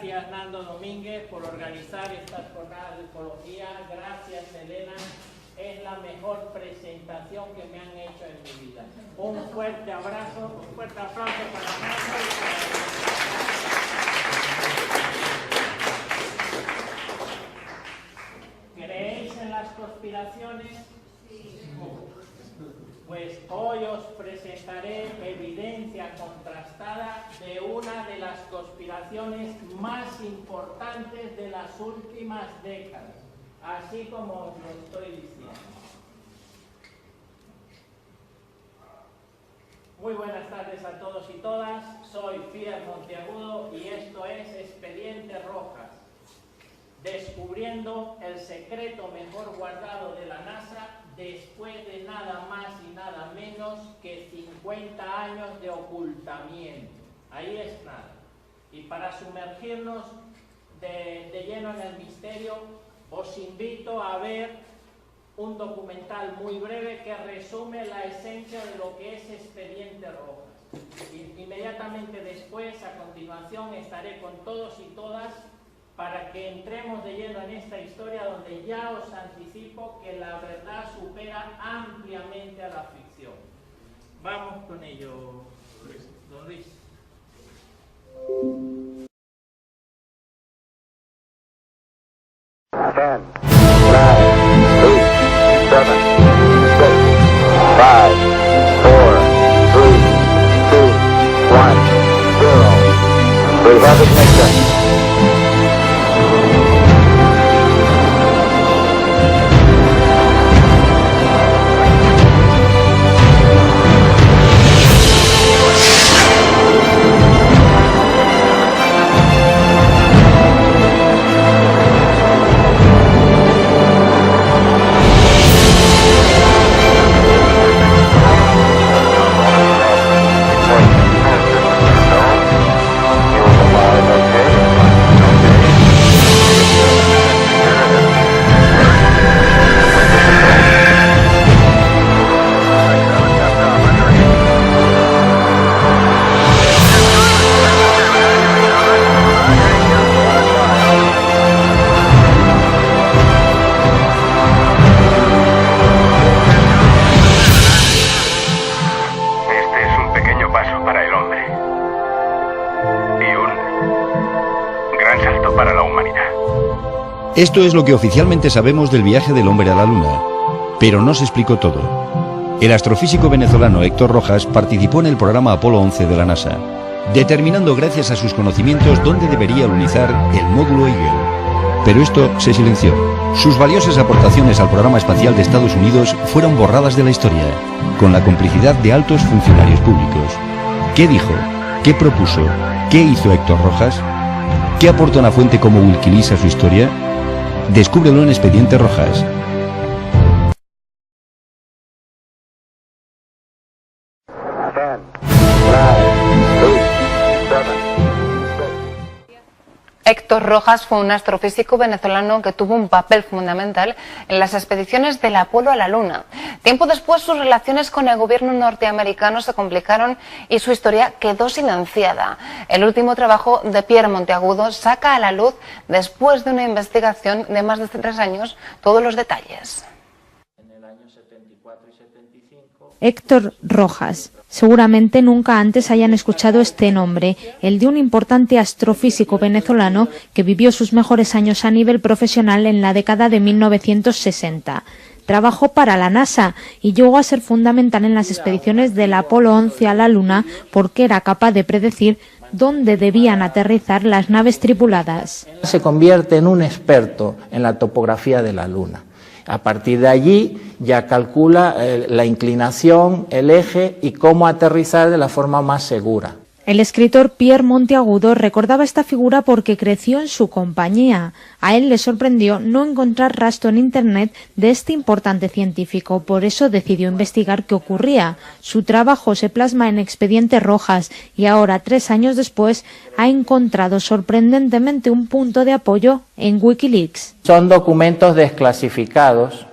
Gracias Nando Domínguez por organizar estas jornadas de ecología. Gracias Elena. Es la mejor presentación que me han hecho en mi vida. Un fuerte abrazo, un fuerte aplauso para Nando y para... ¿Creéis en las conspiraciones? Sí. Pues hoy os presentaré evidencia contrastada de una de las conspiraciones más importantes de las últimas décadas, así como os lo estoy diciendo. Muy buenas tardes a todos y todas, soy Pierre Monteagudo y esto es Expediente Rojas, descubriendo el secreto mejor guardado de la NASA después de nada más y nada menos que 50 años de ocultamiento. Ahí es nada. Y para sumergirnos de lleno en el misterio, os invito a ver un documental muy breve que resume la esencia de lo que es Expediente Rojas. Inmediatamente después, a continuación, estaré con todos y todas para que entremos de lleno en esta historia donde ya os anticipo que la verdad supera ampliamente a la ficción. Vamos con ello, don Luis. Ten, 9, 8, 7, 6, 5, 4, 3, 2, 1, 0. We have ignition. Esto es lo que oficialmente sabemos del viaje del hombre a la Luna, pero no se explicó todo. El astrofísico venezolano Héctor Rojas participó en el programa Apolo 11 de la NASA, determinando gracias a sus conocimientos dónde debería alunizar el módulo Eagle. Pero esto se silenció. Sus valiosas aportaciones al programa espacial de Estados Unidos fueron borradas de la historia, con la complicidad de altos funcionarios públicos. ¿Qué dijo? ¿Qué propuso? ¿Qué hizo Héctor Rojas? ¿Qué aporta una fuente como Wikileaks a su historia? Descúbrelo en Expediente Rojas. Héctor Rojas fue un astrofísico venezolano que tuvo un papel fundamental en las expediciones del Apolo a la Luna. Tiempo después, sus relaciones con el gobierno norteamericano se complicaron y su historia quedó silenciada. El último trabajo de Pierre Monteagudo saca a la luz, después de una investigación de más de 3 años, todos los detalles. Héctor Rojas. Seguramente nunca antes hayan escuchado este nombre, el de un importante astrofísico venezolano que vivió sus mejores años a nivel profesional en la década de 1960. Trabajó para la NASA y llegó a ser fundamental en las expediciones del Apolo 11 a la Luna porque era capaz de predecir dónde debían aterrizar las naves tripuladas. Se convierte en un experto en la topografía de la Luna. A partir de allí ya calcula la inclinación, el eje y cómo aterrizar de la forma más segura. El escritor Pierre Monteagudo recordaba esta figura porque creció en su compañía. A él le sorprendió no encontrar rastro en Internet de este importante científico, por eso decidió investigar qué ocurría. Su trabajo se plasma en Expediente Rojas y ahora, 3 años después, ha encontrado sorprendentemente un punto de apoyo en Wikileaks. Son documentos desclasificados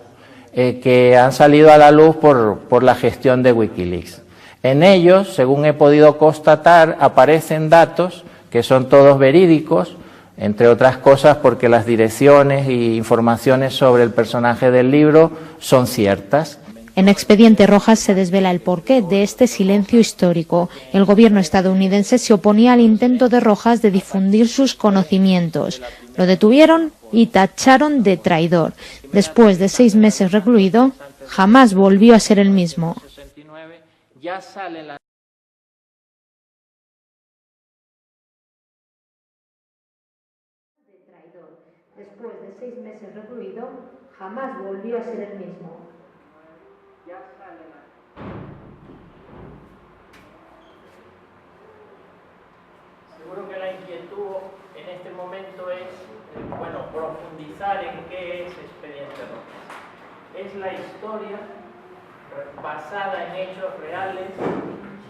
que han salido a la luz por la gestión de Wikileaks. En ellos, según he podido constatar, aparecen datos que son todos verídicos, entre otras cosas porque las direcciones e informaciones sobre el personaje del libro son ciertas. En Expediente Rojas se desvela el porqué de este silencio histórico. El gobierno estadounidense se oponía al intento de Rojas de difundir sus conocimientos. Lo detuvieron y tacharon de traidor. Después de 6 meses recluido, jamás volvió a ser el mismo. Después de 6 meses recluido, jamás volvió a ser el mismo. Seguro que la inquietud en este momento es, profundizar en qué es Expediente Rojas. Es la historia basada en hechos reales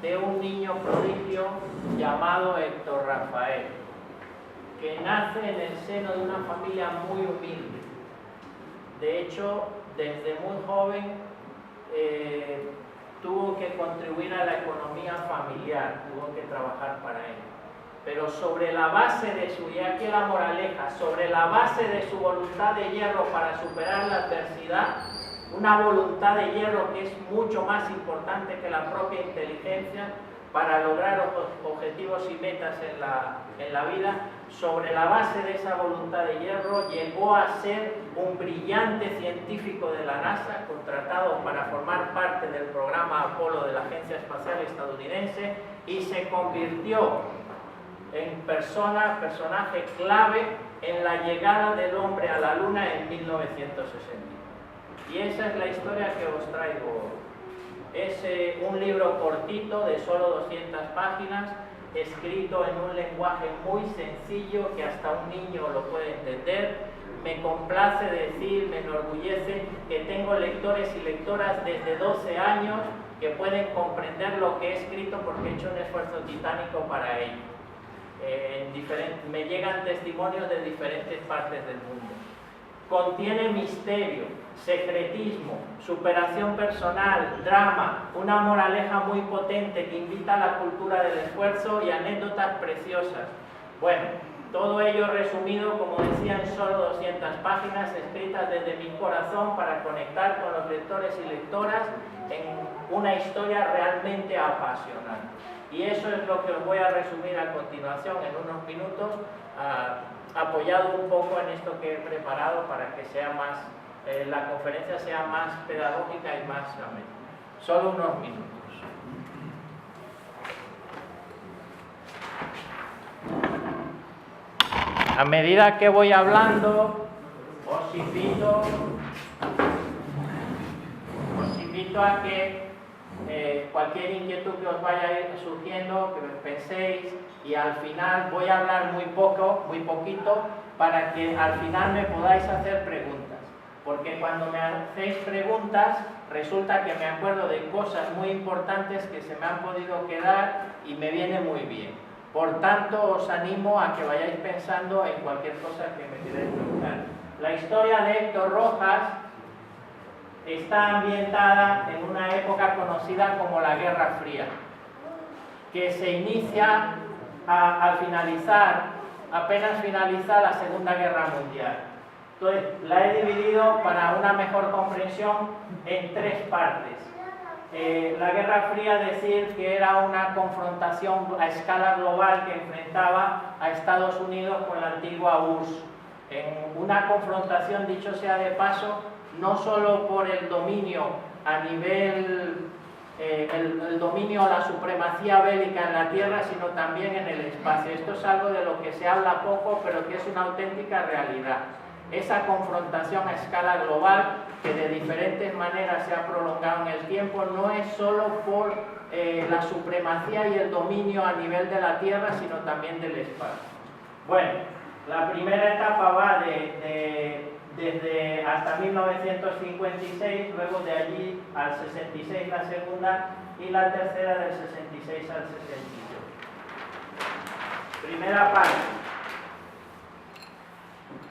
de un niño prodigio llamado Héctor Rafael, que nace en el seno de una familia muy humilde. De hecho, desde muy joven tuvo que contribuir a la economía familiar, tuvo que trabajar para él. Pero sobre la base de su, y aquí la moraleja, sobre la base de su voluntad de hierro para superar la adversidad, una voluntad de hierro que es mucho más importante que la propia inteligencia para lograr objetivos y metas en la vida, sobre la base de esa voluntad de hierro llegó a ser un brillante científico de la NASA, contratado para formar parte del programa Apolo de la Agencia Espacial Estadounidense, y se convirtió en personaje clave en la llegada del hombre a la Luna en 1960. Y esa es la historia que os traigo hoy. Es un libro cortito de solo 200 páginas, escrito en un lenguaje muy sencillo que hasta un niño lo puede entender. Me complace decir, me enorgullece que tengo lectores y lectoras desde 12 años que pueden comprender lo que he escrito porque he hecho un esfuerzo titánico para ello. Me llegan testimonios de diferentes partes del mundo. Contiene misterio, secretismo, superación personal, drama, una moraleja muy potente que invita a la cultura del esfuerzo y anécdotas preciosas. Bueno, todo ello resumido, como decía, en solo 200 páginas, escritas desde mi corazón para conectar con los lectores y lectoras en una historia realmente apasionante. Y eso es lo que os voy a resumir a continuación en unos minutos, apoyado un poco en esto que he preparado para que sea más, la conferencia sea más pedagógica y más amena. Solo unos minutos. A medida que voy hablando, os invito a que cualquier inquietud que os vaya a ir surgiendo, que penséis, y al final voy a hablar muy poquito, para que al final me podáis hacer preguntas. Porque cuando me hacéis preguntas, resulta que me acuerdo de cosas muy importantes que se me han podido quedar y me viene muy bien. Por tanto, os animo a que vayáis pensando en cualquier cosa que me queráis preguntar. La historia de Héctor Rojas está ambientada en una época conocida como la Guerra Fría, que se inicia apenas finaliza la Segunda Guerra Mundial. Entonces, la he dividido para una mejor comprensión en 3 partes. La Guerra Fría, decir que era una confrontación a escala global que enfrentaba a Estados Unidos con la antigua URSS. En una confrontación, dicho sea de paso, no solo por el dominio a nivel, el dominio o la supremacía bélica en la tierra, sino también en el espacio. Esto es algo de lo que se habla poco, pero que es una auténtica realidad. Esa confrontación a escala global, que de diferentes maneras se ha prolongado en el tiempo, no es solo por la supremacía y el dominio a nivel de la tierra, sino también del espacio. Bueno, la primera etapa va desde hasta 1956, luego de allí al 66 la segunda y la tercera del 66 al 68. Primera parte.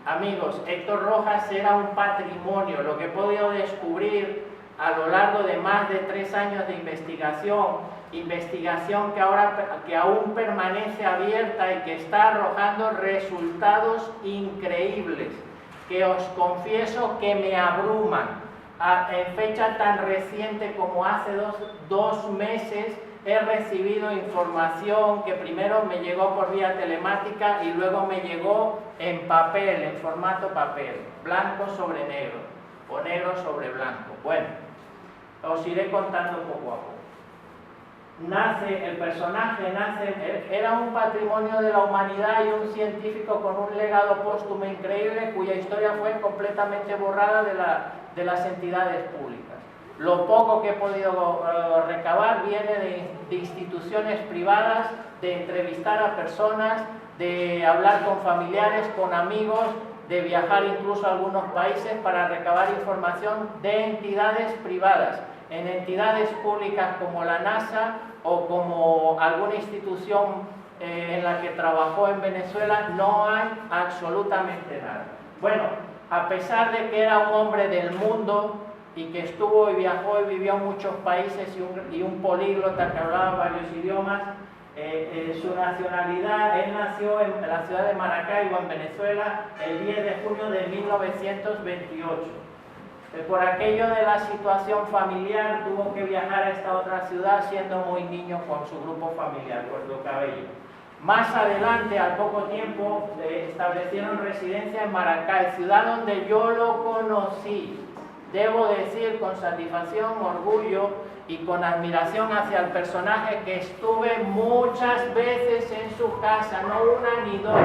Amigos, Héctor Rojas era un patrimonio. Lo que he podido descubrir a lo largo de más de 3 años de investigación que aún permanece abierta y que está arrojando resultados increíbles, que os confieso que me abruman. En fecha tan reciente como hace dos meses, he recibido información que primero me llegó por vía telemática y luego me llegó en papel, en formato papel, blanco sobre negro o negro sobre blanco. Bueno, os iré contando poco a poco. El personaje era un patrimonio de la humanidad y un científico con un legado póstumo increíble cuya historia fue completamente borrada de las entidades públicas. Lo poco que he podido recabar viene de instituciones privadas, de entrevistar a personas, de hablar con familiares, con amigos, de viajar incluso a algunos países para recabar información de entidades privadas. En entidades públicas como la NASA o como alguna institución en la que trabajó en Venezuela no hay absolutamente nada. Bueno, a pesar de que era un hombre del mundo y que estuvo y viajó y vivió en muchos países y un políglota que hablaba varios idiomas, su nacionalidad, él nació en la ciudad de Maracaibo, en Venezuela, el 10 de junio de 1928. Por aquello de la situación familiar tuvo que viajar a esta otra ciudad siendo muy niño con su grupo familiar, Puerto Cabello. Más adelante, al poco tiempo, establecieron residencia en Maracay, ciudad donde yo lo conocí. Debo decir con satisfacción, orgullo y con admiración hacia el personaje que estuve muchas veces en su casa, no una ni dos.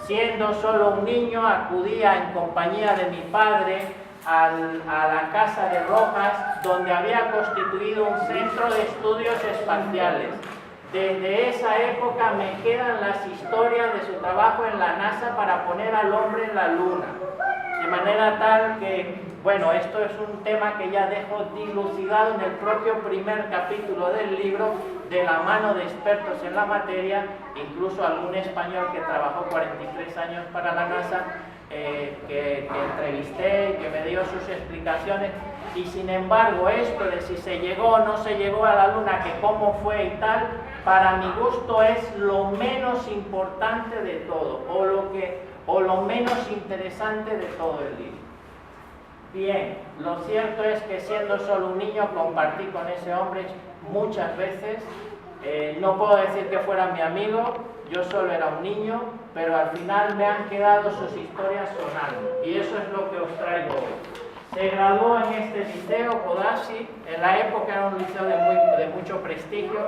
Siendo solo un niño, acudía en compañía de mi padre a la casa de Rojas, donde había constituido un centro de estudios espaciales. Desde esa época me quedan las historias de su trabajo en la NASA para poner al hombre en la Luna. De manera tal que, bueno, esto es un tema que ya dejo dilucidado en el propio primer capítulo del libro, de la mano de expertos en la materia, incluso algún español que trabajó 43 años para la NASA, que entrevisté y que me dio sus explicaciones. Y sin embargo, esto de si se llegó o no se llegó a la Luna, que cómo fue y tal, para mi gusto es lo menos importante de todo, o lo menos interesante de todo el libro. Bien, lo cierto es que siendo solo un niño compartí con ese hombre muchas veces. No puedo decir que fuera mi amigo, yo solo era un niño, pero al final me han quedado sus historias sonando, y eso es lo que os traigo hoy. Se graduó en este liceo, Codazzi. En la época era un liceo de mucho prestigio.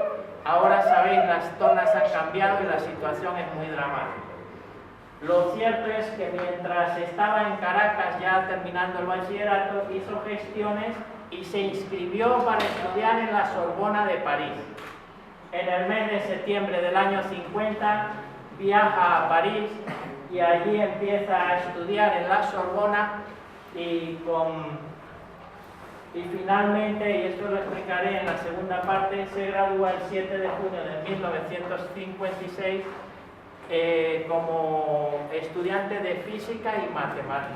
Ahora sabéis, las tornas han cambiado y la situación es muy dramática. Lo cierto es que mientras estaba en Caracas, ya terminando el bachillerato, hizo gestiones y se inscribió para estudiar en la Sorbona de París. En el mes de septiembre del año 50 viaja a París y allí empieza a estudiar en la Sorbona y finalmente, y esto lo explicaré en la segunda parte, se gradúa el 7 de junio de 1956 como estudiante de física y matemáticas.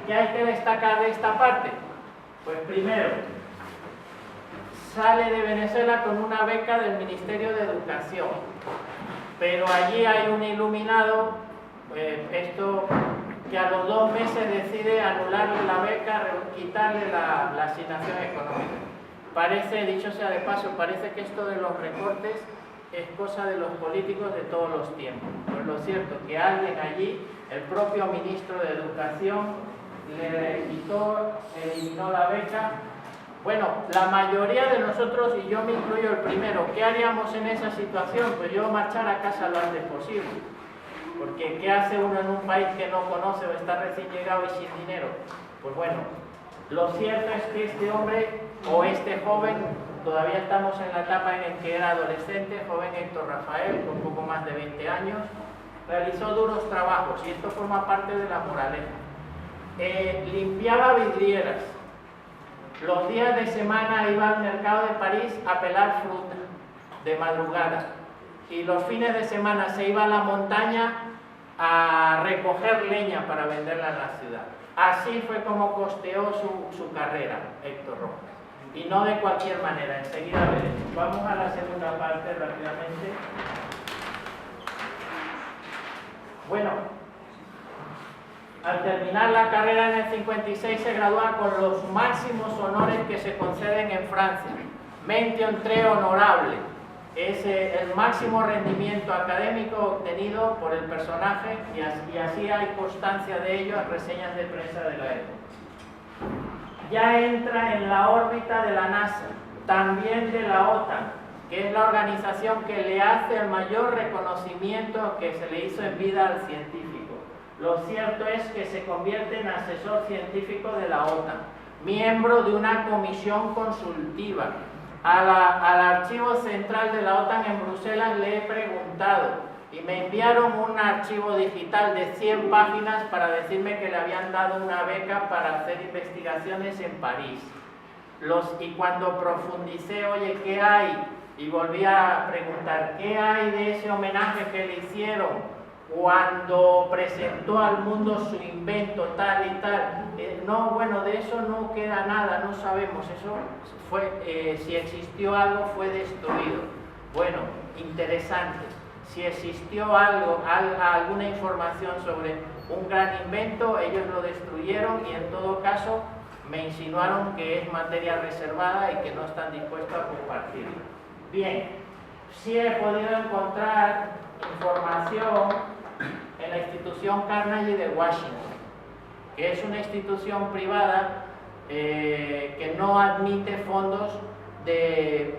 ¿Qué hay que destacar de esta parte? Pues primero, sale de Venezuela con una beca del Ministerio de Educación, pero allí hay un iluminado, que a los 2 meses decide anularle la beca, quitarle la asignación económica. Parece, dicho sea de paso, parece que esto de los recortes es cosa de los políticos de todos los tiempos. Pues lo cierto que alguien allí, el propio ministro de Educación, le eliminó la beca. Bueno, la mayoría de nosotros, y yo me incluyo el primero, ¿qué haríamos en esa situación? Pues yo marchar a casa lo antes posible. Porque ¿qué hace uno en un país que no conoce o está recién llegado y sin dinero? Pues bueno, lo cierto es que este hombre o este joven, todavía estamos en la etapa en que era adolescente, joven Héctor Rafael, con poco más de 20 años, realizó duros trabajos y esto forma parte de la moraleja. Limpiaba vidrieras. Los días de semana iba al mercado de París a pelar fruta de madrugada y los fines de semana se iba a la montaña a recoger leña para venderla en la ciudad. Así fue como costeó su carrera Héctor Rojas. Y no de cualquier manera, enseguida veremos. Vamos a la segunda parte rápidamente. Bueno, al terminar la carrera en el 56 se gradúa con los máximos honores que se conceden en Francia. Mention très honorable. Es el máximo rendimiento académico obtenido por el personaje y así hay constancia de ello en reseñas de prensa de la época. Ya entra en la órbita de la NASA, también de la OTAN, que es la organización que le hace el mayor reconocimiento que se le hizo en vida al científico. Lo cierto es que se convierte en asesor científico de la OTAN, miembro de una comisión consultiva. Al archivo central de la OTAN en Bruselas le he preguntado y me enviaron un archivo digital de 100 páginas para decirme que le habían dado una beca para hacer investigaciones en París. Y cuando profundicé, oye, ¿qué hay? Y volví a preguntar, ¿qué hay de ese homenaje que le hicieron cuando presentó al mundo su invento tal y tal? No, bueno, de eso no queda nada, no sabemos. Eso fue, si existió algo, fue destruido. Bueno, interesante. Si existió alguna información sobre un gran invento, ellos lo destruyeron y en todo caso me insinuaron que es materia reservada y que no están dispuestos a compartirla. Bien, sí he podido encontrar información en la institución Carnegie de Washington, que es una institución privada que no admite fondos de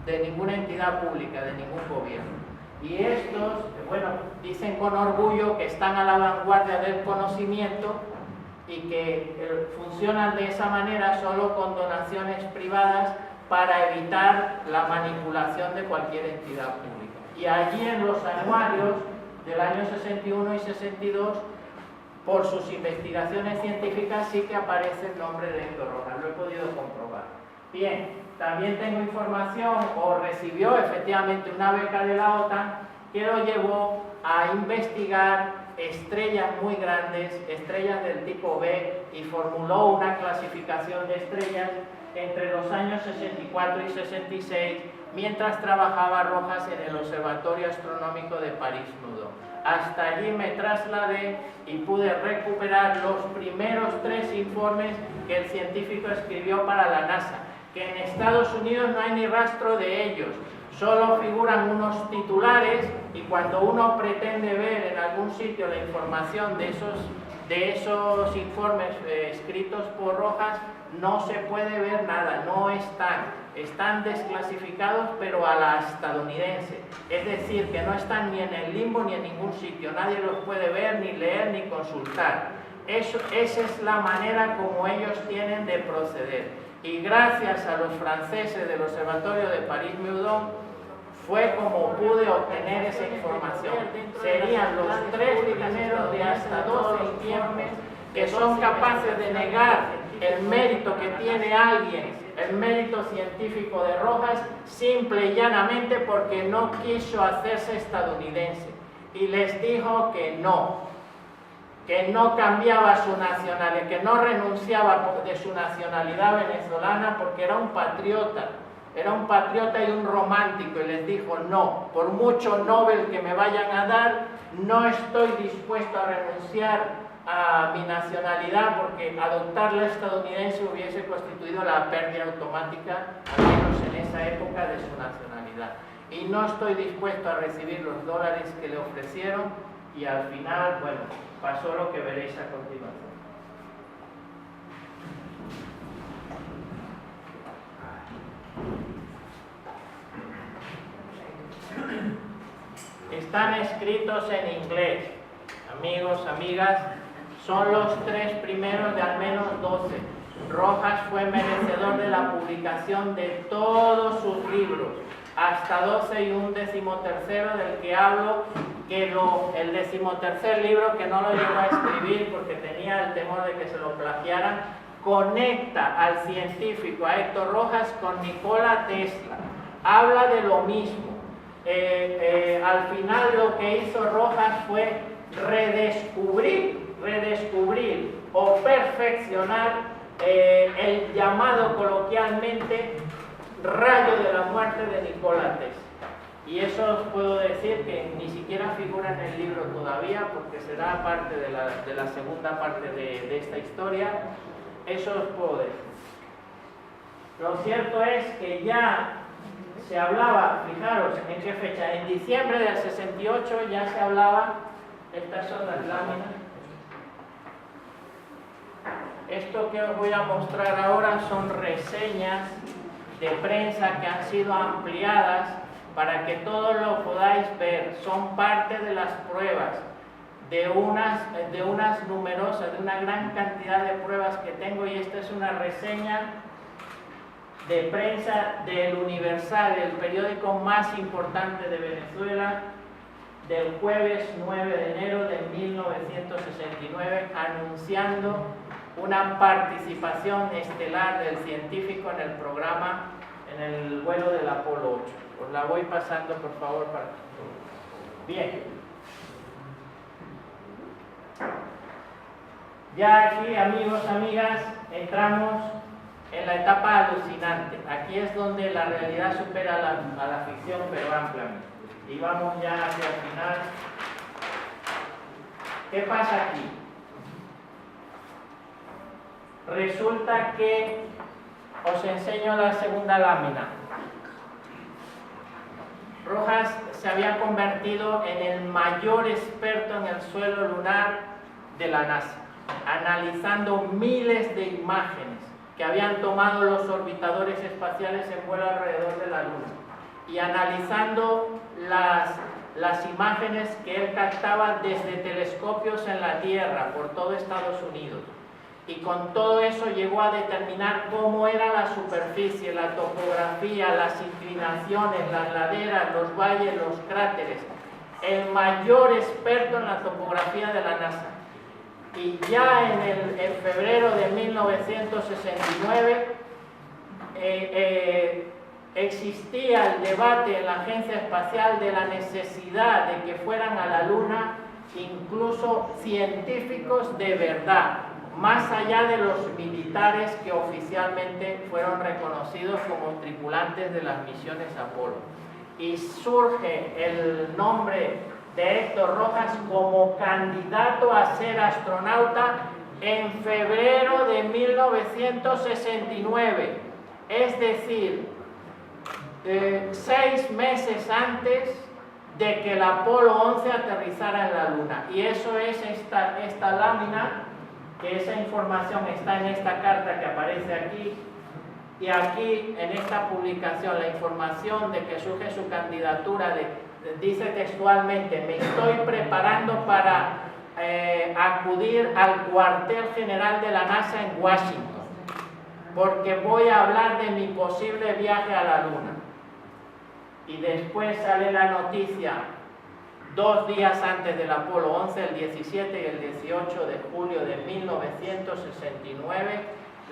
ninguna entidad pública, de ningún gobierno. Y estos, bueno, dicen con orgullo que están a la vanguardia del conocimiento y que funcionan de esa manera solo con donaciones privadas para evitar la manipulación de cualquier entidad pública. Y allí en los anuarios del año 61 y 62, por sus investigaciones científicas, sí que aparece el nombre de Héctor Rojas, lo he podido comprobar. Bien. También tengo información, o recibió efectivamente una beca de la OTAN, que lo llevó a investigar estrellas muy grandes, estrellas del tipo B, y formuló una clasificación de estrellas entre los años 64 y 66, mientras trabajaba Rojas en el Observatorio Astronómico de París-Meudon. Hasta allí me trasladé y pude recuperar los primeros 3 informes que el científico escribió para la NASA, que en Estados Unidos no hay ni rastro de ellos, solo figuran unos titulares y cuando uno pretende ver en algún sitio la información de esos informes escritos por Rojas, no se puede ver nada, no están desclasificados, pero a la estadounidense, es decir, que no están ni en el limbo ni en ningún sitio, nadie los puede ver, ni leer, ni consultar. Esa es la manera como ellos tienen de proceder. Y gracias a los franceses del Observatorio de París-Meudon fue como pude obtener esa información. Serían los 3 primeros de hasta 12 informes que son capaces de negar el mérito que tiene alguien, el mérito científico de Rojas, simple y llanamente porque no quiso hacerse estadounidense. Y les dijo que no cambiaba su nacionalidad, que no renunciaba de su nacionalidad venezolana porque era un patriota y un romántico, y les dijo no, por mucho Nobel que me vayan a dar, no estoy dispuesto a renunciar a mi nacionalidad porque adoptar la estadounidense hubiese constituido la pérdida automática, al menos en esa época, de su nacionalidad. Y no estoy dispuesto a recibir los dólares que le ofrecieron y al final, bueno, pasó lo que veréis a continuación. Están escritos en inglés, amigos, amigas, son los 3 primeros de al menos 12. Rojas fue merecedor de la publicación de todos sus libros, hasta 12 y un 13º del que hablo, que el 13º libro, que no lo llegó a escribir porque tenía el temor de que se lo plagiaran, conecta al científico, a Héctor Rojas, con Nikola Tesla. Habla de lo mismo. Al final lo que hizo Rojas fue redescubrir o perfeccionar el llamado coloquialmente rayo de la muerte de Nikola Tesla. Y eso os puedo decir que ni siquiera figura en el libro todavía, porque será parte de la segunda parte de esta historia. Eso os puedo decir. Lo cierto es que ya se hablaba, fijaros en qué fecha, en diciembre del 68 ya se hablaba, estas son las láminas. Esto que os voy a mostrar ahora son reseñas de prensa que han sido ampliadas para que todos lo podáis ver. Son parte de las pruebas, de unas numerosas, de una gran cantidad de pruebas que tengo, y esta es una reseña de prensa del Universal, el periódico más importante de Venezuela, del jueves 9 de enero de 1969, anunciando una participación estelar del científico en el programa, en el vuelo del Apolo 8. Os la voy pasando, por favor. Bien. Ya aquí, amigos, amigas, entramos en la etapa alucinante. Aquí es donde la realidad supera a la ficción, pero ampliamente. Y vamos ya hacia el final. ¿Qué pasa aquí? Resulta que os enseño la segunda lámina. Rojas se había convertido en el mayor experto en el suelo lunar de la NASA, analizando miles de imágenes que habían tomado los orbitadores espaciales en vuelo alrededor de la Luna, y analizando las imágenes que él captaba desde telescopios en la Tierra por todo Estados Unidos. Y con todo eso llegó a determinar cómo era la superficie, la topografía, las inclinaciones, las laderas, los valles, los cráteres. El mayor experto en la topografía de la NASA. Y ya en febrero de 1969 existía el debate en la Agencia Espacial de la necesidad de que fueran a la Luna incluso científicos de verdad, más allá de los militares que oficialmente fueron reconocidos como tripulantes de las misiones Apolo. Y surge el nombre de Héctor Rojas como candidato a ser astronauta en febrero de 1969, es decir, 6 meses antes de que el Apolo 11 aterrizara en la Luna. Y eso es esta lámina, que esa información está en esta carta que aparece aquí, y aquí en esta publicación la información de que surge su candidatura dice textualmente: me estoy preparando para acudir al cuartel general de la NASA en Washington, porque voy a hablar de mi posible viaje a la Luna. Y después sale la noticia 2 días antes del Apolo 11, el 17 y el 18 de julio de 1969,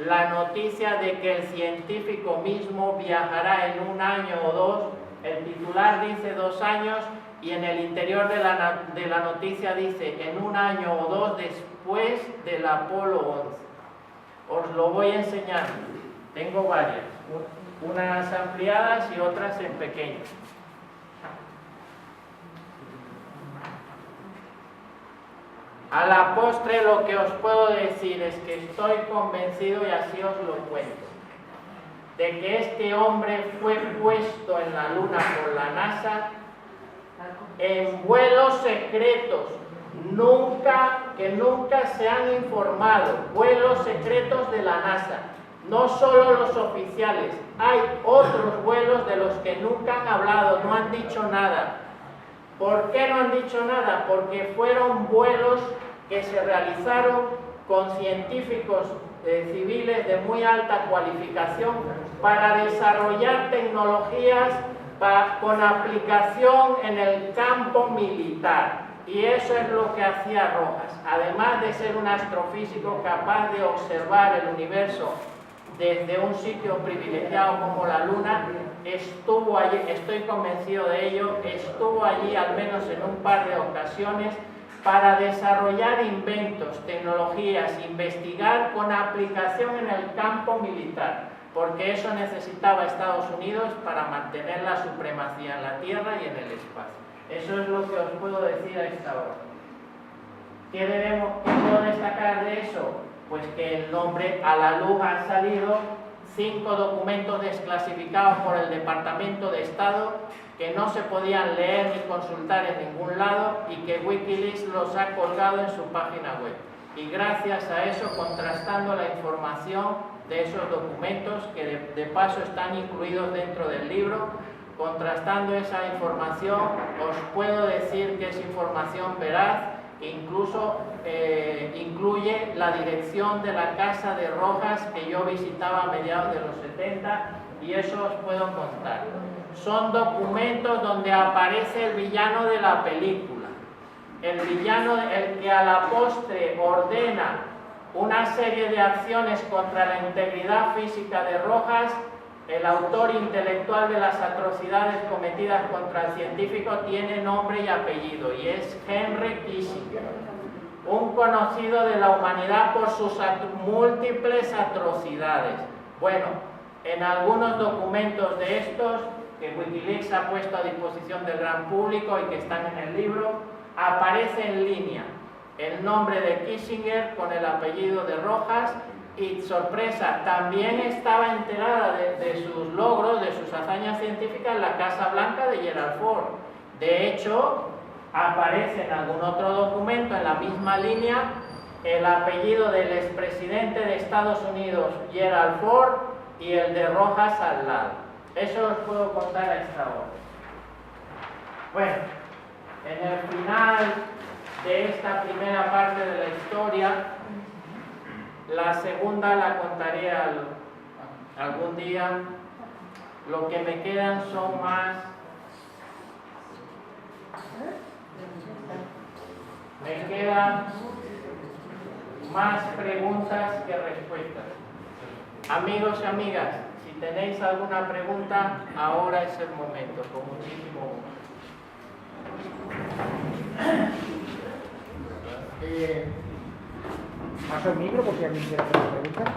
la noticia de que el científico mismo viajará en 1 año o 2. El titular dice 2 años, y en el interior de la noticia dice en 1 año o 2 después del Apolo 11. Os lo voy a enseñar. Tengo varias, unas ampliadas y otras en pequeño. A la postre lo que os puedo decir es que estoy convencido, y así os lo cuento, de que este hombre fue puesto en la Luna por la NASA en vuelos secretos, que nunca se han informado, vuelos secretos de la NASA, no solo los oficiales, hay otros vuelos de los que nunca han hablado, no han dicho nada. ¿Por qué no han dicho nada? Porque fueron vuelos que se realizaron con científicos civiles de muy alta cualificación para desarrollar tecnologías con aplicación en el campo militar. Y eso es lo que hacía Rojas. Además de ser un astrofísico capaz de observar el universo desde un sitio privilegiado como la Luna, estuvo allí, estoy convencido de ello, estuvo allí al menos en un par de ocasiones para desarrollar inventos, tecnologías, investigar con aplicación en el campo militar, porque eso necesitaba Estados Unidos para mantener la supremacía en la Tierra y en el espacio. Eso es lo que os puedo decir a esta hora. ¿Qué puedo destacar de eso? Pues que el nombre a la luz han salido 5 documentos desclasificados por el Departamento de Estado que no se podían leer ni consultar en ningún lado y que Wikileaks los ha colgado en su página web. Y gracias a eso, contrastando la información de esos documentos, que de paso están incluidos dentro del libro, contrastando esa información, os puedo decir que es información veraz, incluso incluye la dirección de la casa de Rojas que yo visitaba a mediados de los 70 y eso os puedo contar. Son documentos donde aparece el villano de la película, el villano, el que a la postre ordena una serie de acciones contra la integridad física de Rojas. El autor intelectual de las atrocidades cometidas contra el científico tiene nombre y apellido y es Henry Kissinger, un conocido de la humanidad por sus múltiples atrocidades. Bueno, en algunos documentos de estos que Wikileaks ha puesto a disposición del gran público y que están en el libro, aparece en línea el nombre de Kissinger con el apellido de Rojas. Y sorpresa, también estaba enterada de sus logros, de sus hazañas científicas en la Casa Blanca de Gerald Ford. De hecho, aparece en algún otro documento en la misma línea el apellido del expresidente de Estados Unidos, Gerald Ford, y el de Rojas al lado. Eso os puedo contar a esta hora. Bueno, en el final de esta primera parte de la historia, la segunda la contaré algún día. Lo que me quedan son más. Me quedan más preguntas que respuestas. Amigos y amigas, si tenéis alguna pregunta, ahora es el momento, con muchísimo gusto. Paso el micro por si alguien quiere hacer una pregunta.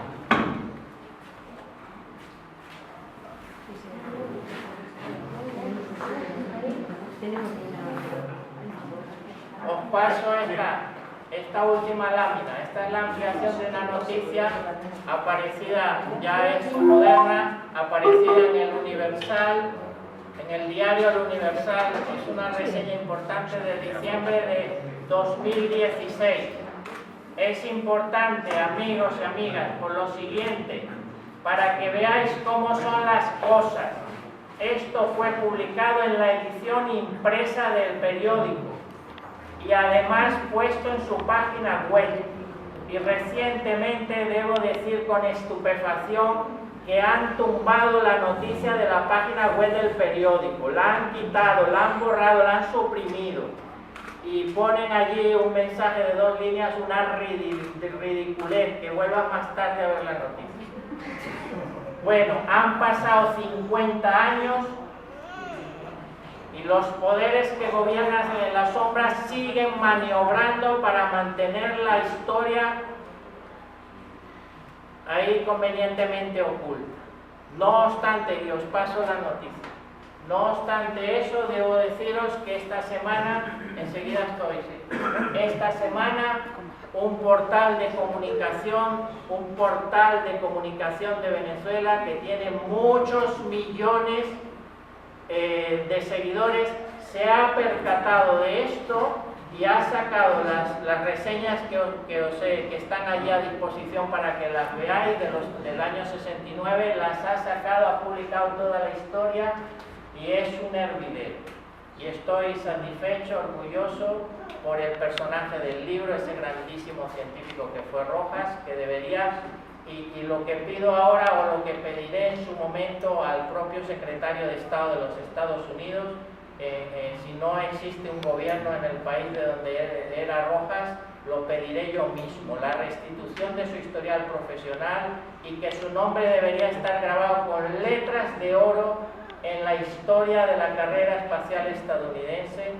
Os paso esta última lámina. Esta es la ampliación de una noticia aparecida, ya es moderna, aparecida en el Universal, en el diario El Universal. Es una reseña importante de diciembre de 2016. Es importante, amigos y amigas, por lo siguiente, para que veáis cómo son las cosas. Esto fue publicado en la edición impresa del periódico y además puesto en su página web. Y recientemente, debo decir con estupefacción, que han tumbado la noticia de la página web del periódico. La han quitado, la han borrado, la han suprimido. Y ponen allí un mensaje de 2 líneas, una ridiculez, que vuelvan más tarde a ver la noticia. Bueno, han pasado 50 años y los poderes que gobiernan en las sombras siguen maniobrando para mantener la historia ahí convenientemente oculta. No obstante, y os paso la noticia. No obstante eso, debo deciros que esta semana, enseguida estoy, ¿sí? Esta semana un portal de comunicación de Venezuela que tiene muchos millones de seguidores, se ha percatado de esto y ha sacado las reseñas que están allí a disposición para que las veáis, del año 69, las ha sacado, ha publicado toda la historia. Y es un hervidero. Y estoy satisfecho, orgulloso por el personaje del libro, ese grandísimo científico que fue Rojas, que debería, y lo que pido ahora, o lo que pediré en su momento al propio secretario de Estado de los Estados Unidos, si no existe un gobierno en el país de donde era Rojas, lo pediré yo mismo, la restitución de su historial profesional y que su nombre debería estar grabado con letras de oro en la historia de la carrera espacial estadounidense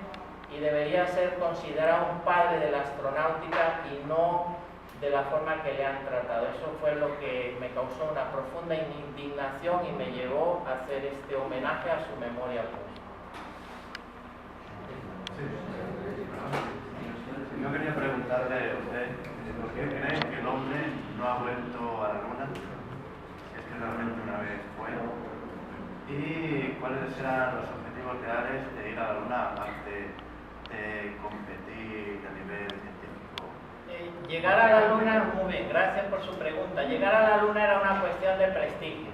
y debería ser considerado un padre de la astronáutica y no de la forma que le han tratado. Eso fue lo que me causó una profunda indignación y me llevó a hacer este homenaje a su memoria póstuma. Yo quería preguntarle a usted por qué cree que el hombre no ha vuelto a la luna, si es que realmente una vez fue, y cuáles serán los objetivos reales de ir a la luna aparte de competir a nivel científico. Llegar a la luna, muy bien, gracias por su pregunta. Llegar a la luna era una cuestión de prestigio.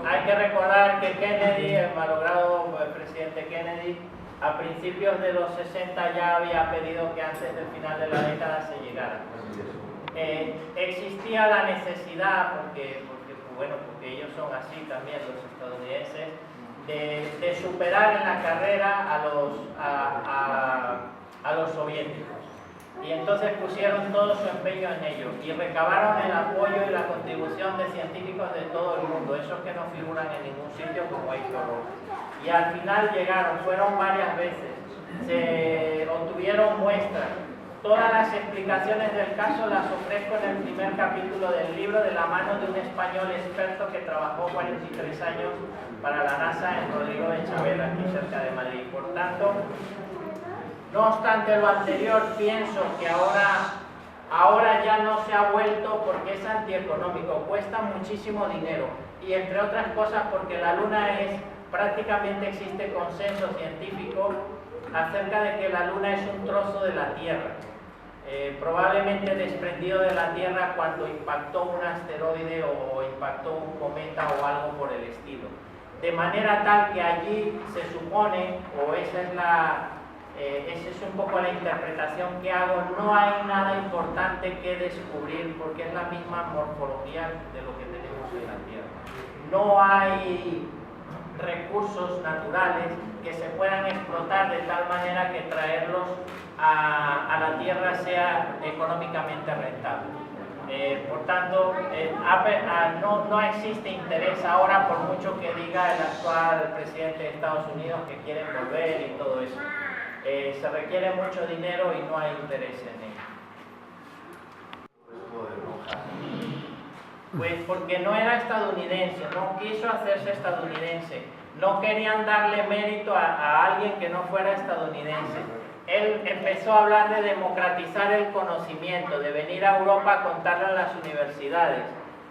Hay que recordar que Kennedy, el malogrado presidente Kennedy, a principios de los 60 ya había pedido que antes del final de la década se llegara. Existía la necesidad, porque ellos son así también los estadounidenses, de superar en la carrera a los soviéticos. Y entonces pusieron todo su empeño en ello y recabaron el apoyo y la contribución de científicos de todo el mundo, esos que no figuran en ningún sitio como Héctor Rojas. Y al final llegaron, fueron varias veces, se obtuvieron muestras. Todas las explicaciones del caso las ofrezco en el primer capítulo del libro, de la mano de un español experto que trabajó 43 años para la NASA en Rodrigo de Chavela, aquí cerca de Madrid. Por tanto, no obstante lo anterior, pienso que ahora ya no se ha vuelto porque es antieconómico, cuesta muchísimo dinero y entre otras cosas porque la Luna prácticamente existe consenso científico acerca de que la Luna es un trozo de la Tierra, probablemente desprendido de la Tierra cuando impactó un asteroide o impactó un cometa o algo por el estilo. De manera tal que allí se supone, o esa es un poco la interpretación que hago, no hay nada importante que descubrir porque es la misma morfología de lo que tenemos en la Tierra. No hay recursos naturales que se puedan explotar de tal manera que traerlos a la Tierra sea económicamente rentable. Por tanto, no existe interés ahora, por mucho que diga el actual presidente de Estados Unidos que quieren volver y todo eso. Se requiere mucho dinero y no hay interés en ello. Pues porque no era estadounidense, no quiso hacerse estadounidense, no querían darle mérito a alguien que no fuera estadounidense. Él empezó a hablar de democratizar el conocimiento, de venir a Europa a contarlo en las universidades,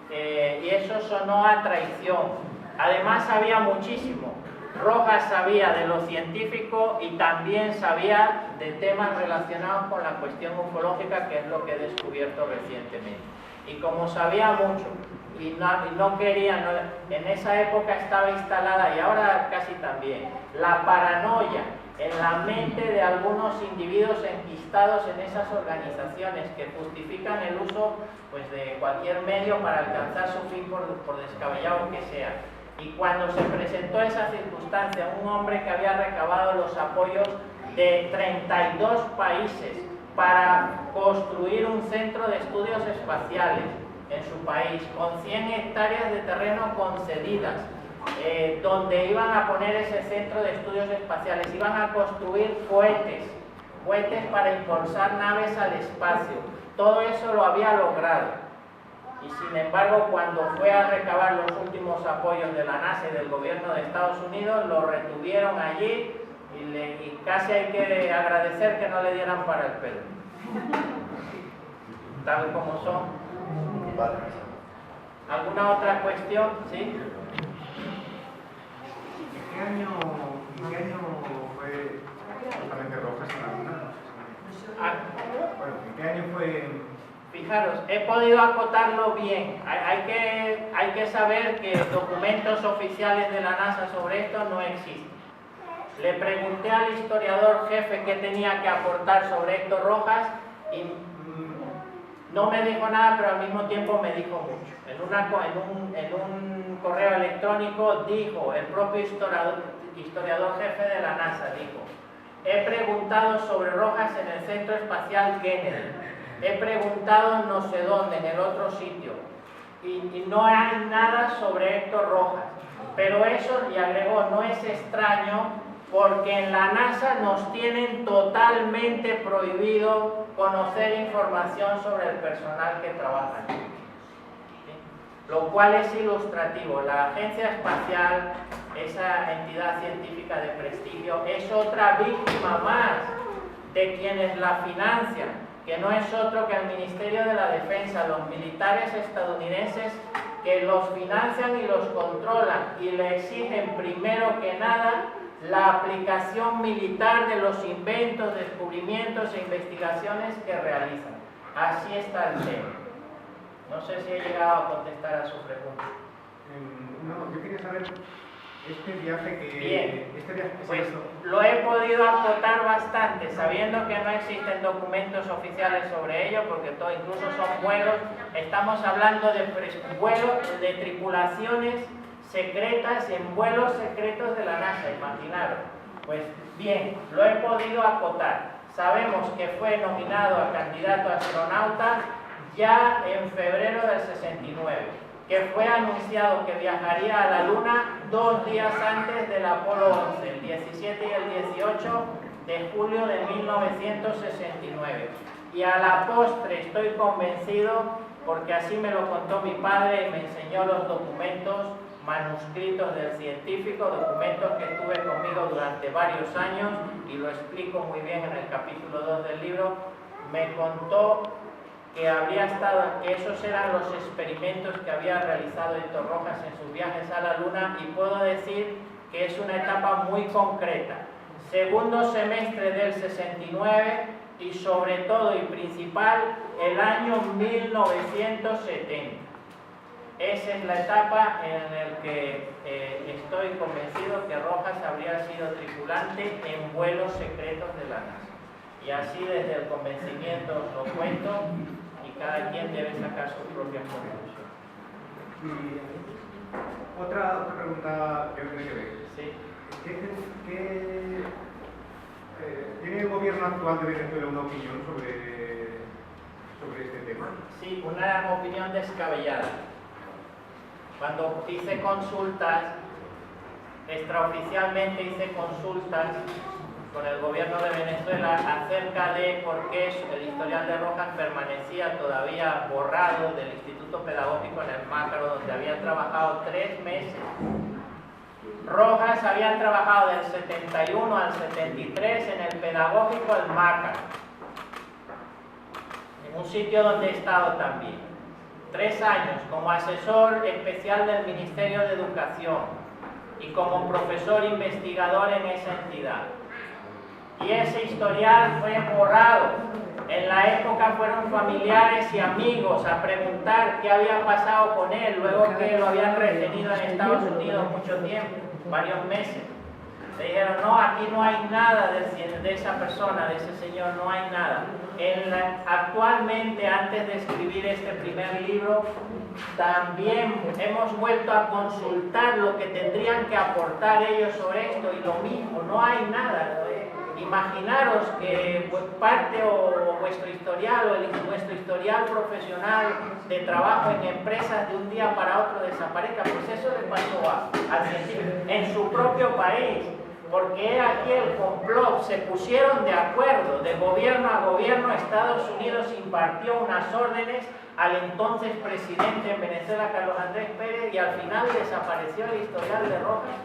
y eso sonó a traición. Además sabía muchísimo. Rojas sabía de lo científico y también sabía de temas relacionados con la cuestión ufológica, que es lo que he descubierto recientemente. Y como sabía mucho y no quería, en esa época estaba instalada, y ahora casi también, la paranoia en la mente de algunos individuos enquistados en esas organizaciones que justifican el uso de cualquier medio para alcanzar su fin, por descabellado que sea. Y cuando se presentó esa circunstancia, un hombre que había recabado los apoyos de 32 países para construir un centro de estudios espaciales en su país, con 100 hectáreas de terreno concedidas, donde iban a poner ese centro de estudios espaciales, iban a construir cohetes para impulsar naves al espacio. Todo eso lo había logrado. Y sin embargo, cuando fue a recabar los últimos apoyos de la NASA y del gobierno de Estados Unidos, lo retuvieron allí y casi hay que agradecer que no le dieran para el pelo. Tal como son. ¿Alguna otra cuestión? ¿Sí? ¿En qué año fue justamente Rojas en la Luna? Bueno, ¿en qué año fue? Fijaros, he podido acotarlo bien. Hay que saber que documentos oficiales de la NASA sobre esto no existen. Le pregunté al historiador jefe qué tenía que aportar sobre Héctor Rojas y no me dijo nada, pero al mismo tiempo me dijo mucho. En un correo electrónico dijo, el propio historiador jefe de la NASA dijo: he preguntado sobre Rojas en el Centro Espacial Kennedy, he preguntado no sé dónde, en el otro sitio, y no hay nada sobre Héctor Rojas. Pero eso, y agregó, no es extraño porque en la NASA nos tienen totalmente prohibido conocer información sobre el personal que trabaja aquí. Lo cual es ilustrativo. La Agencia Espacial, esa entidad científica de prestigio, es otra víctima más de quienes la financian, que no es otro que el Ministerio de la Defensa, los militares estadounidenses que los financian y los controlan y le exigen primero que nada la aplicación militar de los inventos, descubrimientos e investigaciones que realizan. Así está el tema. No sé si he llegado a contestar a su pregunta. No, yo quería saber este viaje que... Bien, este viaje que pues se hizo. lo he podido acotar bastante, sabiendo que no existen documentos oficiales sobre ello, porque todo, incluso son vuelos, estamos hablando de vuelos de tripulaciones secretas en vuelos secretos de la NASA, imaginaros. Pues bien, lo he podido acotar. Sabemos que fue nominado a candidato a astronauta ya en febrero del 69, que fue anunciado que viajaría a la Luna 2 días antes del Apolo 11, el 17 y el 18 de julio de 1969. Y a la postre estoy convencido, porque así me lo contó mi padre y me enseñó los documentos manuscritos del científico, documentos que tuve conmigo durante varios años, y lo explico muy bien en el capítulo 2 del libro. Me contó que esos eran los experimentos que había realizado Héctor Rojas en sus viajes a la Luna, y puedo decir que es una etapa muy concreta. Segundo semestre del 69 y sobre todo y principal el año 1970. Esa es la etapa en la que estoy convencido que Rojas habría sido tripulante en vuelos secretos de la NASA. Y así desde el convencimiento os lo cuento, y cada quien debe sacar sus propias conclusiones. Y otra pregunta que tiene que ver. ¿Sí? ¿Tiene el gobierno actual de Venezuela una opinión sobre este tema? Sí, una opinión descabellada. Cuando hice consultas, extraoficialmente hice consultas con el gobierno de Venezuela acerca de por qué el historial de Rojas permanecía todavía borrado del Instituto Pedagógico en el Mácaro, donde había trabajado 3 meses. Rojas había trabajado del 71 al 73 en el Pedagógico El Mácaro, en un sitio donde he estado también. 3 años como asesor especial del Ministerio de Educación y como profesor investigador en esa entidad. Y ese historial fue borrado. En la época fueron familiares y amigos a preguntar qué había pasado con él, luego que lo habían retenido en Estados Unidos mucho tiempo, varios meses. Le dijeron, no, aquí no hay nada de esa persona, de ese señor, no hay nada. Actualmente, antes de escribir este primer libro, también hemos vuelto a consultar lo que tendrían que aportar ellos sobre esto, y lo mismo, no hay nada. Imaginaros que parte o vuestro historial o vuestro historial profesional de trabajo en empresas de un día para otro desaparezca. Pues eso le pasó al científico en su propio país, porque aquí el complot, se pusieron de acuerdo de gobierno a gobierno. Estados Unidos impartió unas órdenes al entonces presidente en Venezuela, Carlos Andrés Pérez, y al final desapareció el historial de Rojas.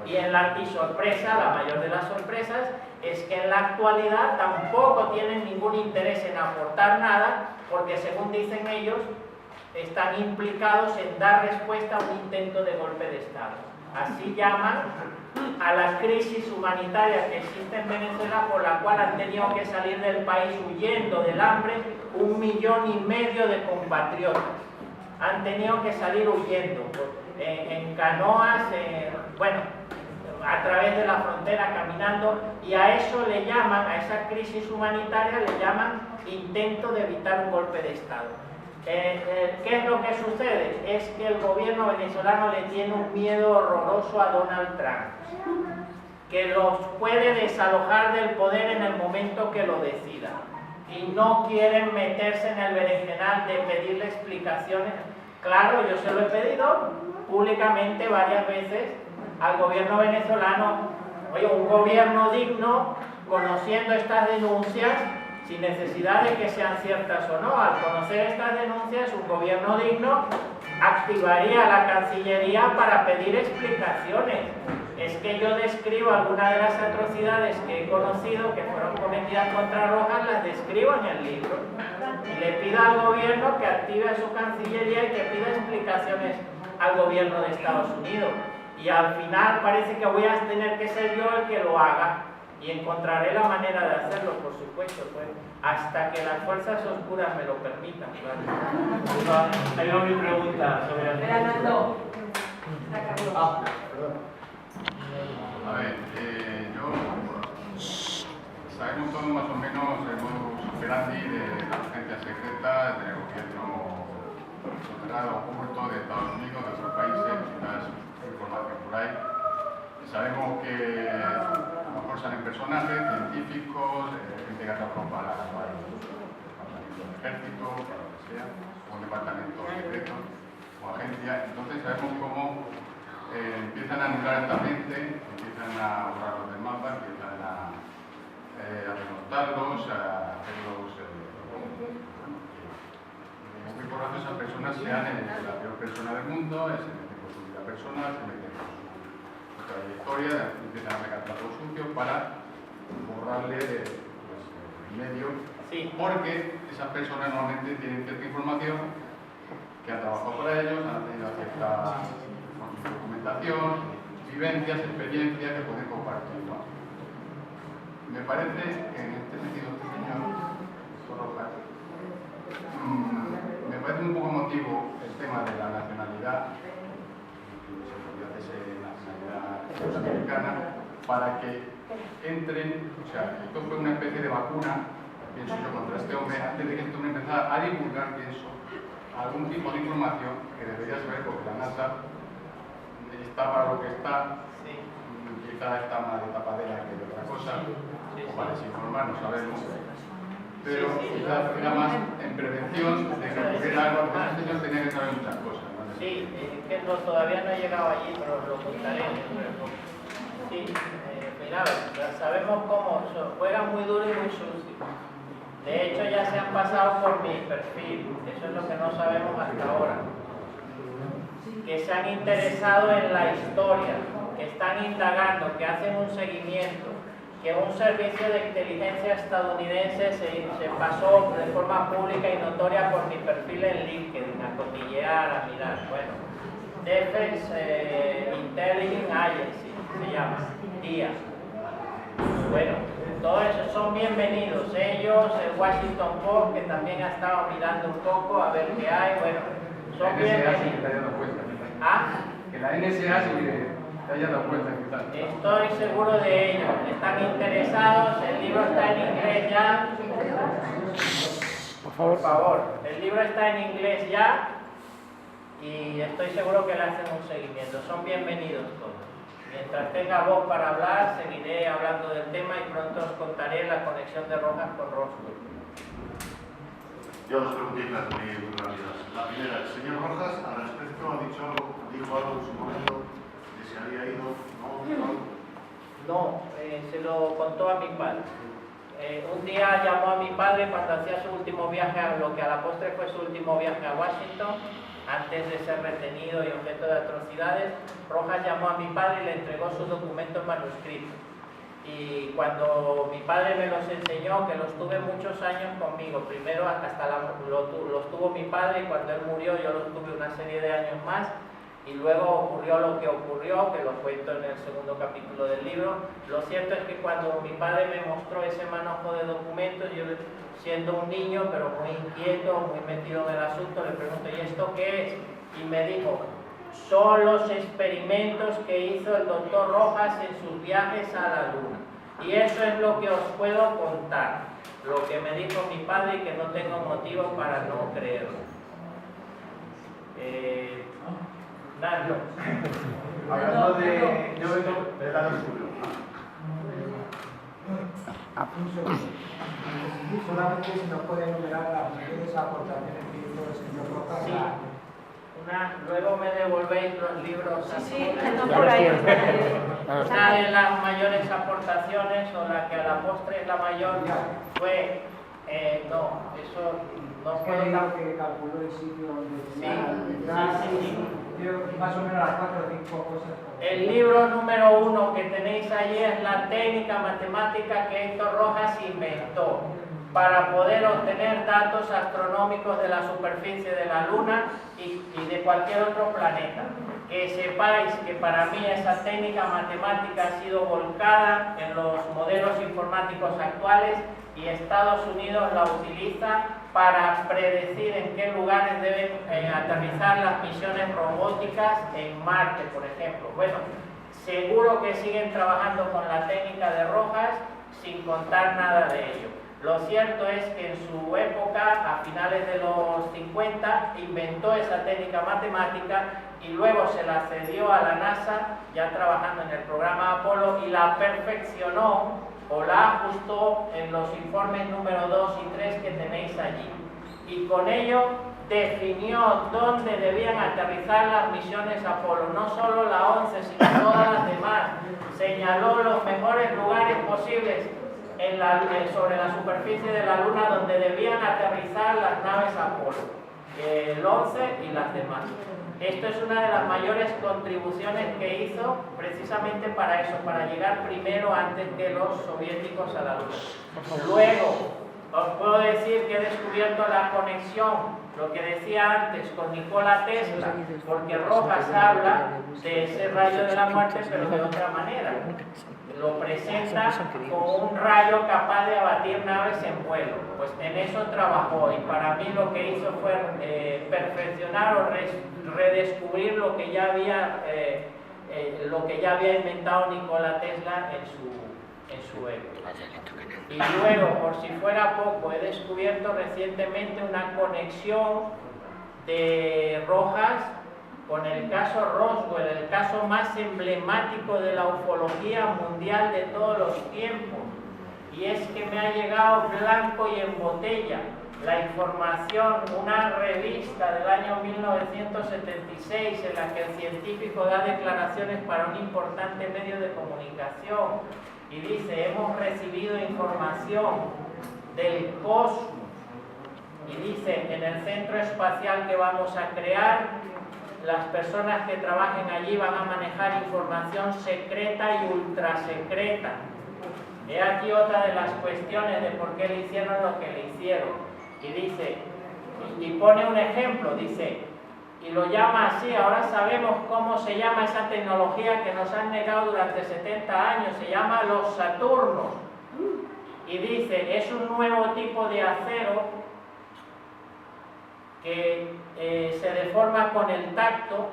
Y sorpresa, la mayor de las sorpresas, es que en la actualidad tampoco tienen ningún interés en aportar nada, porque según dicen ellos, están implicados en dar respuesta a un intento de golpe de Estado. Así llaman a la crisis humanitaria que existe en Venezuela, por la cual han tenido que salir del país huyendo del hambre 1,5 millones de compatriotas. Han tenido que salir huyendo en canoas, a través de la frontera, caminando, y a eso le llaman, a esa crisis humanitaria le llaman intento de evitar un golpe de Estado. ¿Qué es lo que sucede? Es que el gobierno venezolano le tiene un miedo horroroso a Donald Trump, que los puede desalojar del poder en el momento que lo decida, y no quieren meterse en el berenjenal de pedirle explicaciones. Claro, yo se lo he pedido públicamente varias veces al gobierno venezolano, Oye, un gobierno digno, conociendo estas denuncias, sin necesidad de que sean ciertas o no, al conocer estas denuncias, un gobierno digno activaría la Cancillería para pedir explicaciones. Es que yo describo algunas de las atrocidades que he conocido que fueron cometidas contra Rojas, las describo en el libro. Y le pido al gobierno que active a su Cancillería y que pida explicaciones al gobierno de Estados Unidos. Y al final parece que voy a tener que ser yo el que lo haga. Y encontraré la manera de hacerlo, por supuesto, pues, hasta que las fuerzas oscuras me lo permitan, claro. Ahí va mi pregunta sobre el... A ver, sabemos todos más o menos el modus operandi de las agencias secretas, del gobierno soterrado, oculto de Estados Unidos, de otros países, quizás información por ahí. Sabemos que a lo mejor salen personajes, científicos, gente que ha trabajado para el ejército, para lo que sea, o un departamento secreto, o agencia. Entonces sabemos cómo empiezan a anular esta gente, empiezan a borrarlos del mapa, empiezan a desmontarlos, a hacerlos... que por razón esas personas sean la peor persona del mundo, se meten con su vida personal, se meten con su trayectoria, empiezan a sacar tratos sucios para borrarle del medio, porque esas personas normalmente tienen cierta información que han trabajado para ellos, han tenido cierta documentación, vivencias, experiencias que pueden compartir, ¿no? Me parece que en este sentido este señor Rojas me parece un poco emotivo el tema de la nacionalidad, se podría hacerse nacionalidad norteamericana, para que entren, o sea, esto fue una especie de vacuna, pienso yo, contra este hombre, antes de que este hombre empezara a divulgar, pienso, algún tipo de información que debería saber, porque la NASA está para lo que está, quizá está más de tapadera que de otra cosa, o para desinformar, no sabemos, pero quizás era más en prevención de que ocurriera algo, porque este señor tenía que saber muchas cosas, ¿no? Sí, que todavía no he llegado allí, pero lo contaré. Sí, mirad, sabemos cómo juega muy duro y muy sucio. De hecho, ya se han pasado por mi perfil, eso es lo que no sabemos hasta ahora. Que se han interesado en la historia, que están indagando, que hacen un seguimiento, que un servicio de inteligencia estadounidense se pasó de forma pública y notoria por mi perfil en LinkedIn, a cotillear, a mirar. Bueno, Defense Intelligence Agency se llama, DIA. Bueno, todos esos son bienvenidos. Ellos, el Washington Post, que también ha estado mirando un poco a ver qué hay, bueno, son bienvenidos. ¿Ah? Que la NSA se haya dado cuenta que tal. Estoy seguro de ello. Están interesados. El libro está en inglés ya. Por favor. El libro está en inglés ya. Y estoy seguro que le hacen un seguimiento. Son bienvenidos todos. Mientras tenga voz para hablar, seguiré hablando del tema y pronto os contaré la conexión de Rojas con Roswell. Yo dos preguntitas muy rápidas. La primera, el señor Rojas al respecto dijo algo en su momento de si había ido, No, se lo contó a mi padre. Un día llamó a mi padre cuando hacía su último viaje, a lo que a la postre fue su último viaje a Washington, antes de ser retenido y objeto de atrocidades. Rojas llamó a mi padre y le entregó sus documentos manuscritos. Y cuando mi padre me los enseñó, que los tuve muchos años conmigo, primero hasta los tuvo mi padre y cuando él murió yo los tuve una serie de años más, y luego ocurrió lo que ocurrió, que lo cuento en el segundo capítulo del libro. Lo cierto es que cuando mi padre me mostró ese manojo de documentos, yo siendo un niño pero muy inquieto, muy metido en el asunto, le pregunto, ¿y esto qué es? Y me dijo, son los experimentos que hizo el doctor Rojas en sus viajes a la Luna. Y eso es lo que os puedo contar, lo que me dijo mi padre y que no tengo motivo para no creerlo. Nando. Hablando de la oscuro. Solamente si nos puede enumerar las mayores aportaciones que hizo el señor Rojas. Sí. Luego me devolvéis los libros. Sí, están por ahí. Una de las mayores aportaciones, o la que a la postre es la mayor, fue, no, eso no puedo que calculó el sitio donde sí. Más o menos las 4 o 5 cosas. El libro número 1 que tenéis allí es la técnica matemática que Héctor Rojas inventó para poder obtener datos astronómicos de la superficie de la Luna y de cualquier otro planeta. Que sepáis que para mí esa técnica matemática ha sido volcada en los modelos informáticos actuales y Estados Unidos la utiliza para predecir en qué lugares deben aterrizar las misiones robóticas en Marte, por ejemplo. Bueno, seguro que siguen trabajando con la técnica de Rojas sin contar nada de ello. Lo cierto es que en su época, a finales de los 50, inventó esa técnica matemática y luego se la cedió a la NASA, ya trabajando en el programa Apolo, y la perfeccionó o la ajustó en los informes número 2 y 3 que tenéis allí. Y con ello definió dónde debían aterrizar las misiones Apolo, no solo la 11, sino todas las demás. Señaló los mejores lugares posibles sobre la superficie de la Luna donde debían aterrizar las naves Apolo, el 11 y las demás. Esto es una de las mayores contribuciones que hizo precisamente para eso, para llegar primero antes que los soviéticos a la Luna. Luego, os puedo decir que he descubierto la conexión, lo que decía antes, con Nikola Tesla, porque Rojas habla de ese rayo de la muerte, pero de otra manera. Lo presenta como un rayo capaz de abatir naves en vuelo. Pues en eso trabajó y para mí lo que hizo fue perfeccionar o redescubrir lo que ya había inventado Nikola Tesla en su época. Y luego, por si fuera poco, he descubierto recientemente una conexión de Rojas con el caso Roswell, el caso más emblemático de la ufología mundial de todos los tiempos. Y es que me ha llegado blanco y en botella la información, una revista del año 1976 en la que el científico da declaraciones para un importante medio de comunicación y dice: hemos recibido información del cosmos, y dice: en el centro espacial que vamos a crear, las personas que trabajen allí van a manejar información secreta y ultrasecreta. He aquí otra de las cuestiones de por qué le hicieron lo que le hicieron. Y dice, y pone un ejemplo, dice, y lo llama así: ahora sabemos cómo se llama esa tecnología que nos han negado durante 70 años, se llama los Saturnos. Y dice, es un nuevo tipo de acero que se deforma con el tacto,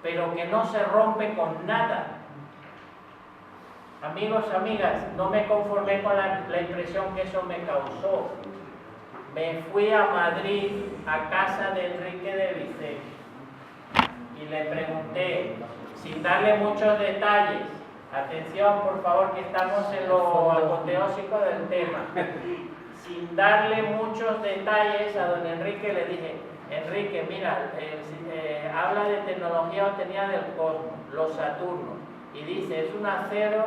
pero que no se rompe con nada. Amigos, amigas, no me conformé con la impresión que eso me causó. Me fui a Madrid, a casa de Enrique de Vicente, y le pregunté, sin darle muchos detalles, atención por favor que estamos en lo apoteósico del tema, sin darle muchos detalles a don Enrique le dije: Enrique, mira, habla de tecnología obtenida del cosmos, los Saturnos, y dice, es un acero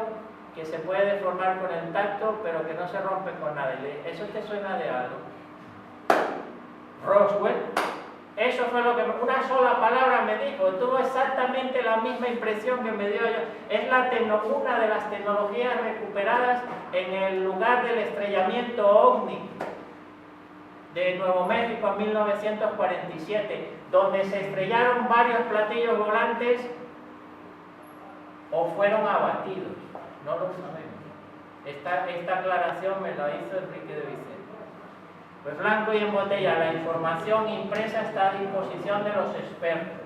que se puede deformar con el tacto, pero que no se rompe con nada. Y le dije, ¿eso te suena de algo? Roswell. Eso fue lo que una sola palabra me dijo. Tuvo exactamente la misma impresión que me dio yo. Es una de las tecnologías recuperadas en el lugar del estrellamiento OVNI de Nuevo México en 1947, donde se estrellaron varios platillos volantes o fueron abatidos. No lo sabemos. Esta aclaración me la hizo Enrique de Vicente. Pues blanco y en botella, la información impresa está a disposición de los expertos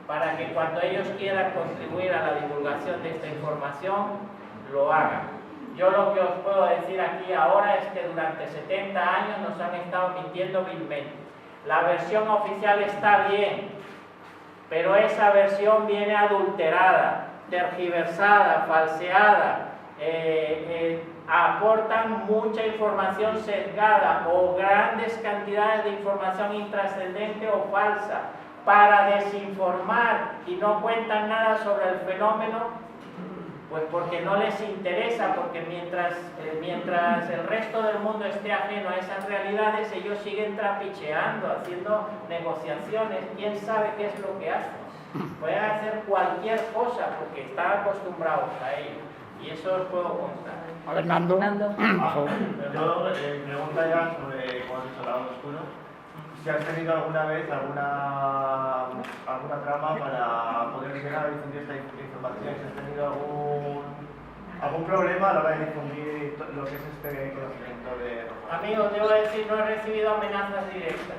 para que cuando ellos quieran contribuir a la divulgación de esta información, lo hagan. Yo lo que os puedo decir aquí ahora es que durante 70 años nos han estado mintiendo vilmente. La versión oficial está bien, pero esa versión viene adulterada, tergiversada, falseada, aportan mucha información sesgada o grandes cantidades de información intrascendente o falsa para desinformar y no cuentan nada sobre el fenómeno Pues porque no les interesa, porque mientras el resto del mundo esté ajeno a esas realidades, ellos siguen trapicheando, haciendo negociaciones. ¿Quién sabe qué es lo que hacen? Pueden hacer cualquier cosa porque están acostumbrados a ello. Y eso os puedo contar. A ver, Nando. Yo pregunta ya sobre cómo has hecho el lado oscuro. Si has tenido alguna vez alguna trama para poder llegar a difundir esta información, si has tenido algún problema a la hora de difundir lo que es este conocimiento de Rojas. Amigos, debo decir, no he recibido amenazas directas.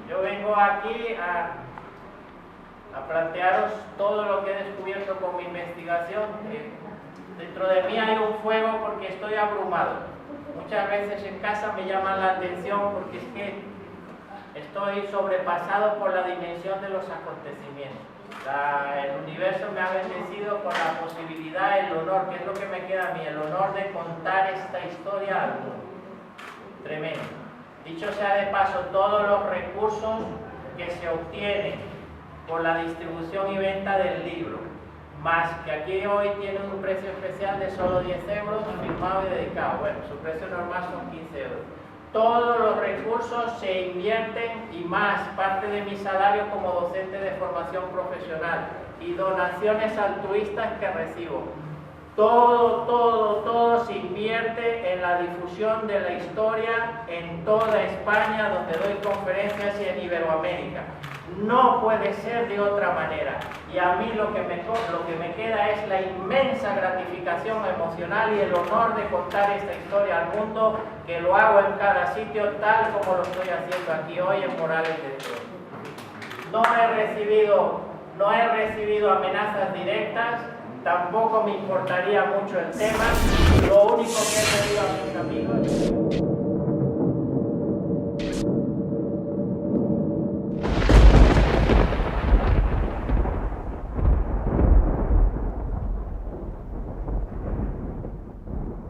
Yo vengo aquí a plantearos todo lo que he descubierto con mi investigación. Dentro de mí hay un fuego porque estoy abrumado. Muchas veces en casa me llaman la atención porque es que estoy sobrepasado por la dimensión de los acontecimientos. El universo me ha bendecido con la posibilidad, el honor, que es lo que me queda a mí, el honor de contar esta historia al mundo. Tremendo. Dicho sea de paso, todos los recursos que se obtienen por la distribución y venta del libro, más que aquí hoy tiene un precio especial de solo 10 euros, firmado y dedicado. Bueno, su precio normal son 15 euros. Todos los recursos se invierten y más, parte de mi salario como docente de formación profesional y donaciones altruistas que recibo. Todo se invierte en la difusión de la historia en toda España, donde doy conferencias y en Iberoamérica. No puede ser de otra manera. Y a mí lo que me queda es la inmensa gratificación emocional y el honor de contar esta historia al mundo, que lo hago en cada sitio, tal como lo estoy haciendo aquí hoy en Morales de Toros. No he recibido amenazas directas, tampoco me importaría mucho el tema. Lo único